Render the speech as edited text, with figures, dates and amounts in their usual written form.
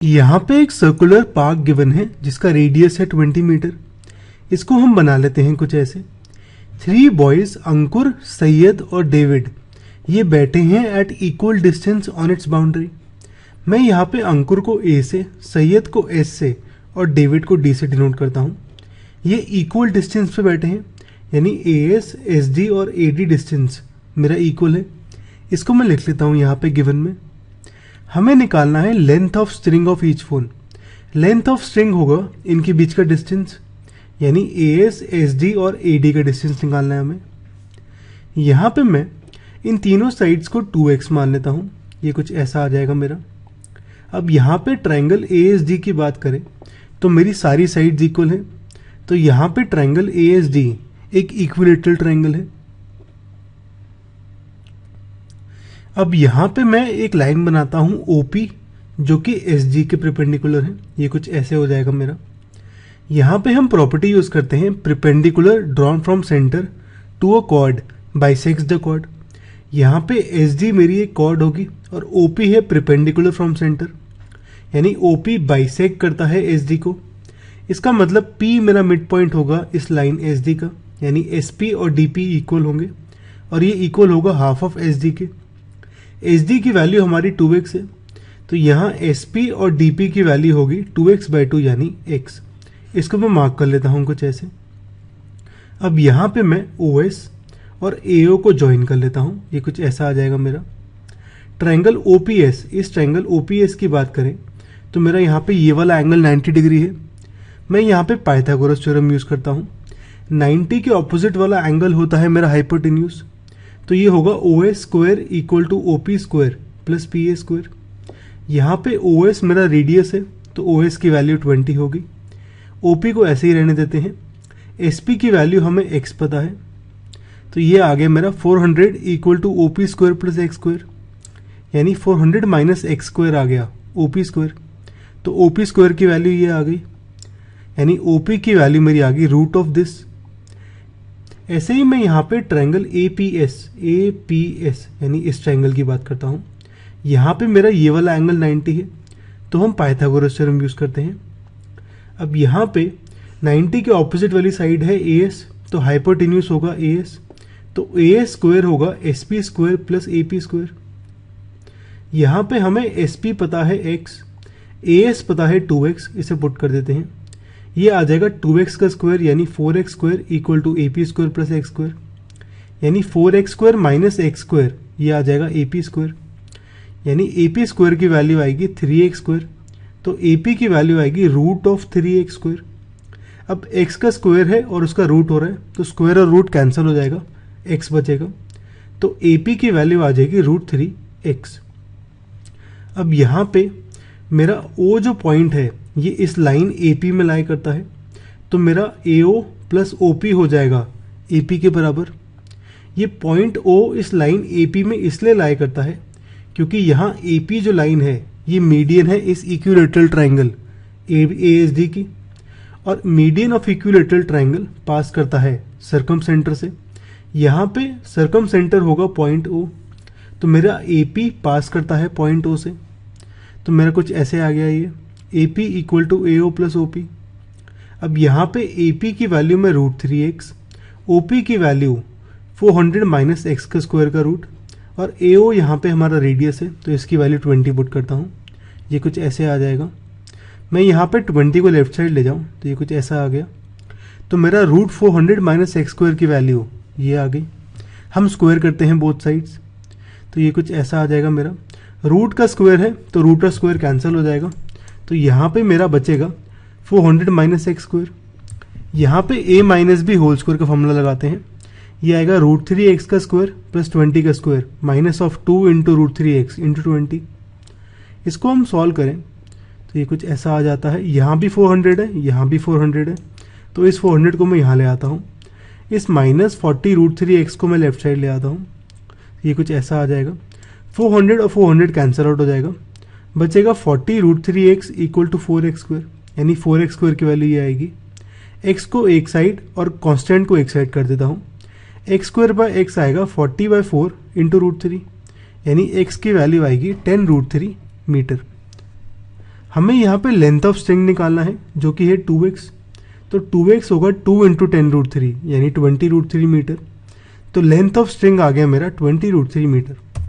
यहाँ पे एक सर्कुलर पार्क गिवन है जिसका रेडियस है 20 मीटर। इसको हम बना लेते हैं कुछ ऐसे। 3 बॉयज अंकुर, सैयद और डेविड ये बैठे हैं at equal distance on its boundary. मैं यहाँ पे अंकुर को ए से, सैयद को एस से और डेविड को डी से डिनोट करता हूँ। ये इक्वल डिस्टेंस पे बैठे हैं, यानी ए एस, एस डी और ए डी डिस्टेंस मेरा इक्वल है। इसको मैं लिख लेता हूँ यहाँ पे गिवन में। हमें निकालना है length of string of each phone. Length of string होगा इनके बीच का डिस्टेंस, यानी ए एस, एस डी और ए डी का डिस्टेंस निकालना है हमें। यहाँ पे मैं इन तीनों साइड्स को 2x मान लेता हूँ। ये कुछ ऐसा आ जाएगा मेरा। अब यहाँ पे ट्राइंगल ए एस डी की बात करें तो मेरी सारी साइड्स इक्वल है, तो यहाँ पे ट्राइंगल ए एस डी एक इक्विलेटरल ट्राइंगल है। अब यहाँ पे मैं एक लाइन बनाता हूँ OP जो कि SG के परपेंडिकुलर है। ये कुछ ऐसे हो जाएगा मेरा। यहाँ पे हम प्रॉपर्टी यूज करते हैं perpendicular drawn from centre to a chord bisects the chord. यहाँ पे SG मेरी एक कॉर्ड होगी और OP है परपेंडिकुलर फ्रॉम सेंटर, यानी OP बाइसेक्ट करता है SG को। इसका मतलब P मेरा मिड पॉइंट होगा इस लाइन SD का, यानी SP और DP इक्वल होंगे और ये इक्वल होगा हाफ ऑफ SD के। SD की वैल्यू हमारी 2x है, तो यहाँ SP और DP की वैल्यू होगी 2x/2 यानी x। इसको मैं मार्क कर लेता हूँ कुछ ऐसे। अब यहाँ पे मैं OS और AO को ज्वाइन कर लेता हूँ। ये कुछ ऐसा आ जाएगा मेरा। ट्रायंगल OPS, इस ट्रायंगल OPS की बात करें तो मेरा यहाँ पे ये वाला एंगल 90 डिग्री है। मैं यहाँ पे पाइथागोरस थ्योरम यूज करता हूँ। 90 के ऑपोजिट वाला एंगल होता है मेरा हाइपोटेन्यूज, तो ये होगा OS square equal to OP square plus PA square. यहाँ पे OS मेरा रेडियस है तो OS की वैल्यू 20 होगी। OP को ऐसे ही रहने देते हैं। SP की वैल्यू हमें x पता है, तो ये आ गया मेरा 400 equal to OP square plus x square, यानी 400 माइनस x स्क्वायर आ गया OP स्क्वायर। तो OP स्क्वायर की वैल्यू ये आ गई, यानी OP की वैल्यू मेरी आ गई रूट ऑफ दिस। ऐसे ही मैं यहाँ पे ट्रायंगल APS यानी इस ट्रायंगल की बात करता हूँ। यहाँ पे मेरा ये वाला एंगल 90 है, तो हम पाइथागोरस थ्योरम यूज करते हैं। अब यहाँ पे 90 के ऑपोजिट वाली साइड है AS, तो हाइपोटेन्यूज होगा AS, तो AS स्क्वायर होगा SP square plus AP square. यहाँ पे हमें SP पता है x, AS पता है 2x, इसे पुट कर देते हैं। ये आ जाएगा 2x का स्क्वायर यानी 4x square equal to AP square plus x square, यानी 4x square minus x square, ये आ जाएगा AP स्क्वायर, यानी AP स्क्वायर की वैल्यू आएगी 3x स्क्वायर, तो AP की वैल्यू आएगी रूट ऑफ 3x स्क्वायर। अब x का स्क्वायर है और उसका रूट हो रहा है, तो स्क्वायर और रूट कैंसिल हो जाएगा, x बचेगा, तो AP की वैल्यू आ जाएगी रूट 3x। अब यहाँ पे मेरा O जो पॉइंट है ये इस लाइन AP में लाई करता है, तो मेरा AO प्लस OP हो जाएगा AP के बराबर। ये पॉइंट O इस लाइन AP में इसलिए लाई करता है क्योंकि यहाँ AP जो लाइन है ये मीडियन है इस इक्विलेटरल ट्राइंगल ASD की, और मीडियन ऑफ इक्विलेटरल ट्राइंगल पास करता है सर्कम सेंटर से। यहाँ पे सर्कम सेंटर होगा पॉइंट O, तो मेरा AP पास करता है पॉइंट O से, तो मेरा कुछ ऐसे आ गया ये AP equal to AO plus OP। अब यहाँ पे AP की वैल्यू में रूट 3x, OP की वैल्यू 400 माइनस x का स्क्वायर का रूट, और AO यहाँ पे हमारा रेडियस है तो इसकी वैल्यू 20 पुट करता हूँ। ये कुछ ऐसे आ जाएगा। मैं यहाँ पे 20 को लेफ्ट साइड ले जाऊँ तो ये कुछ ऐसा आ गया, तो मेरा रूट 400 माइनस x स्क्वायर की वैल्यू ये आ गई। हम स्क्वायर करते हैं बोथ साइड्स, तो ये कुछ ऐसा आ जाएगा मेरा। रूट का स्क्वायर है तो रूट का स्क्वायर कैंसिल हो जाएगा, तो यहाँ पे मेरा बचेगा 400 माइनस x स्क्वायर। यहाँ पे a minus b whole square का फॉर्मूला लगाते हैं। ये आएगा रूट 3x का स्क्वायर प्लस 20 का square minus of 2 into root 3x into 20। इसको हम सॉल्व करें तो ये कुछ ऐसा आ जाता है। यहाँ भी 400 है, यहाँ भी 400 है, तो इस 400 को मैं यहाँ ले आता हूँ। इस माइनस 40 रूट 3x को मैं लेफ्ट साइड ले आता हूँ। ये कुछ ऐसा आ जाएगा। 400 और 400 कैंसिल आउट हो जाएगा, बचेगा 40 root 3x equal to 4x square, यानी 4x स्क्वायर की वैल्यू ये आएगी। x को एक साइड और कांस्टेंट को एक साइड कर देता हूँ। x स्क्वायर बाय x आएगा 40/4 इंटू रूट 3, यानी x की वैल्यू आएगी 10 रूट 3 मीटर। हमें यहाँ पे लेंथ ऑफ स्ट्रिंग निकालना है जो कि है 2x। तो 2x होगा 2 इंटू 10√3 यानी 20√3 मीटर। तो लेंथ ऑफ स्ट्रिंग आ गया मेरा 20√3 मीटर।